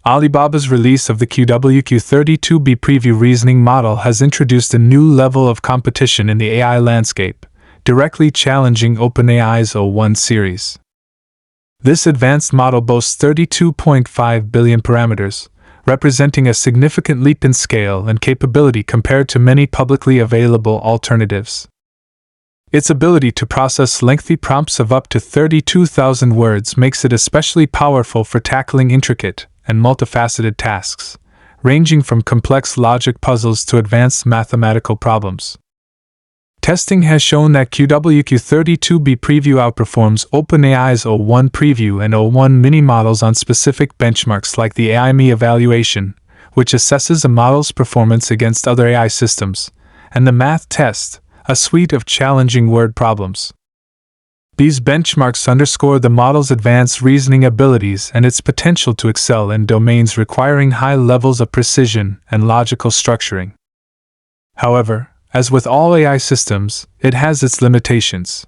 Alibaba's release of the QWQ32B preview reasoning model has introduced a new level of competition in the AI landscape, directly challenging OpenAI's O1 series. This advanced model boasts 32.5 billion parameters, representing a significant leap in scale and capability compared to many publicly available alternatives. Its ability to process lengthy prompts of up to 32,000 words makes it especially powerful for tackling intricate and multifaceted tasks, ranging from complex logic puzzles to advanced mathematical problems. Testing has shown that QWQ32B preview outperforms OpenAI's O1 preview and O1 mini models on specific benchmarks like the AIME evaluation, which assesses a model's performance against other AI systems, and the math test, a suite of challenging word problems. These benchmarks underscore the model's advanced reasoning abilities and its potential to excel in domains requiring high levels of precision and logical structuring. However, as with all AI systems, it has its limitations.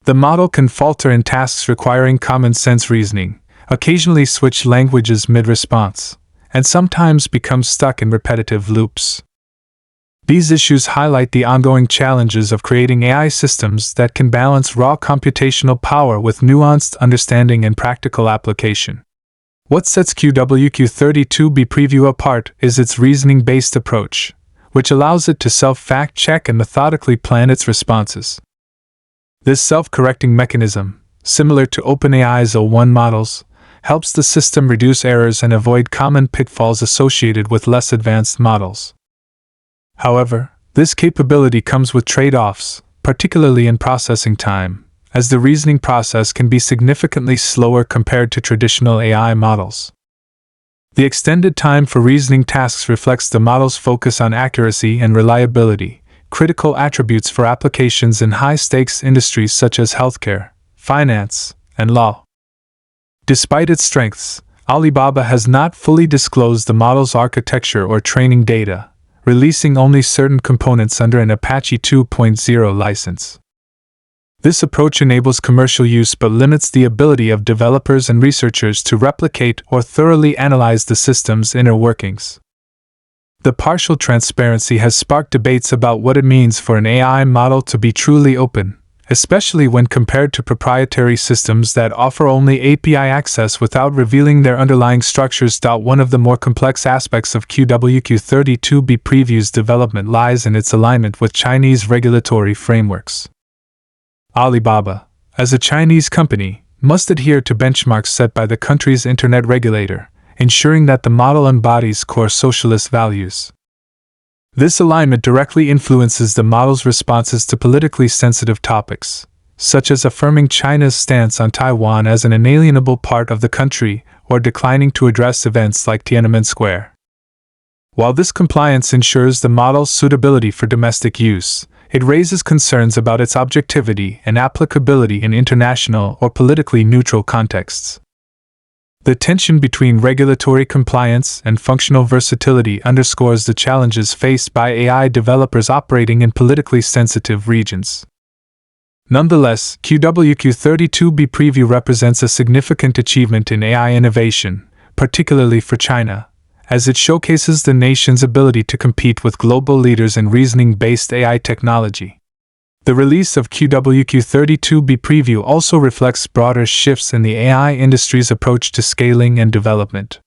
The model can falter in tasks requiring common sense reasoning, occasionally switch languages mid-response, and sometimes become stuck in repetitive loops. These issues highlight the ongoing challenges of creating AI systems that can balance raw computational power with nuanced understanding and practical application. What sets QWQ32B preview apart is its reasoning-based approach, which allows it to self-fact-check and methodically plan its responses. This self-correcting mechanism, similar to OpenAI's O1 models, helps the system reduce errors and avoid common pitfalls associated with less advanced models. However, this capability comes with trade-offs, particularly in processing time, as the reasoning process can be significantly slower compared to traditional AI models. The extended time for reasoning tasks reflects the model's focus on accuracy and reliability, critical attributes for applications in high-stakes industries such as healthcare, finance, and law. Despite its strengths, Alibaba has not fully disclosed the model's architecture or training data, releasing only certain components under an Apache 2.0 license. This approach enables commercial use but limits the ability of developers and researchers to replicate or thoroughly analyze the system's inner workings. The partial transparency has sparked debates about what it means for an AI model to be truly open, especially when compared to proprietary systems that offer only API access without revealing their underlying structures. One of the more complex aspects of QWQ32B preview's development lies in its alignment with Chinese regulatory frameworks. Alibaba, as a Chinese company, must adhere to benchmarks set by the country's internet regulator, ensuring that the model embodies core socialist values. This alignment directly influences the model's responses to politically sensitive topics, such as affirming China's stance on Taiwan as an inalienable part of the country or declining to address events like Tiananmen Square. While this compliance ensures the model's suitability for domestic use, it raises concerns about its objectivity and applicability in international or politically neutral contexts. The tension between regulatory compliance and functional versatility underscores the challenges faced by AI developers operating in politically sensitive regions. Nonetheless, QWQ32B preview represents a significant achievement in AI innovation, particularly for China, as it showcases the nation's ability to compete with global leaders in reasoning-based AI technology. The release of QWQ32B preview also reflects broader shifts in the AI industry's approach to scaling and development.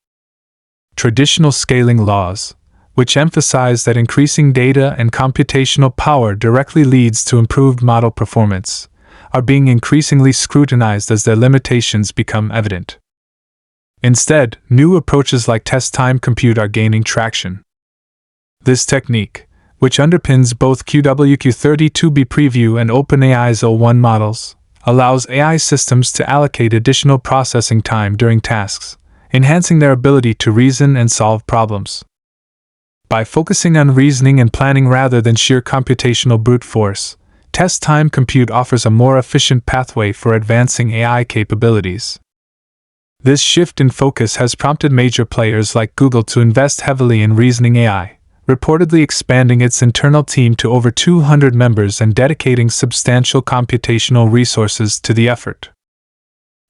Traditional scaling laws, which emphasize that increasing data and computational power directly leads to improved model performance, are being increasingly scrutinized as their limitations become evident. Instead, new approaches like test-time compute are gaining traction. This technique, which underpins both QWQ32B preview and OpenAI's O1 models, allows AI systems to allocate additional processing time during tasks, enhancing their ability to reason and solve problems. By focusing on reasoning and planning rather than sheer computational brute force, test-time compute offers a more efficient pathway for advancing AI capabilities. This shift in focus has prompted major players like Google to invest heavily in reasoning AI, reportedly expanding its internal team to over 200 members and dedicating substantial computational resources to the effort.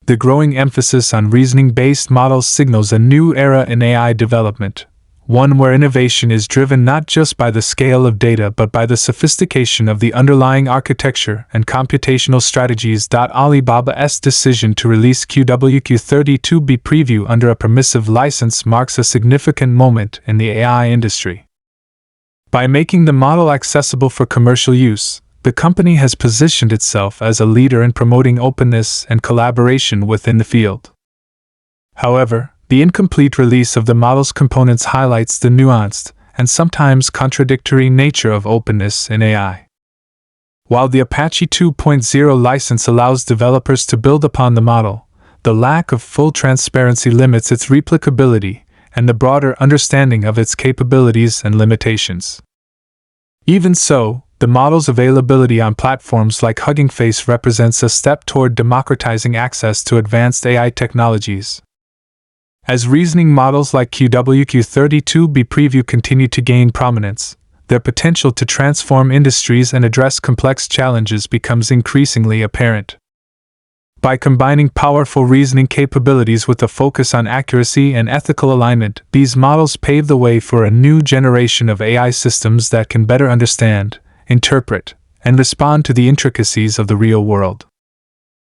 The growing emphasis on reasoning-based models signals a new era in AI development, one where innovation is driven not just by the scale of data but by the sophistication of the underlying architecture and computational strategies. Alibaba's decision to release QWQ32B preview under a permissive license marks a significant moment in the AI industry. By making the model accessible for commercial use, the company has positioned itself as a leader in promoting openness and collaboration within the field. However, the incomplete release of the model's components highlights the nuanced and sometimes contradictory nature of openness in AI. While the Apache 2.0 license allows developers to build upon the model, the lack of full transparency limits its replicability and the broader understanding of its capabilities and limitations. Even so, the model's availability on platforms like Hugging Face represents a step toward democratizing access to advanced AI technologies. As reasoning models like QWQ32B preview continue to gain prominence, their potential to transform industries and address complex challenges becomes increasingly apparent. By combining powerful reasoning capabilities with a focus on accuracy and ethical alignment, these models pave the way for a new generation of AI systems that can better understand, interpret, and respond to the intricacies of the real world.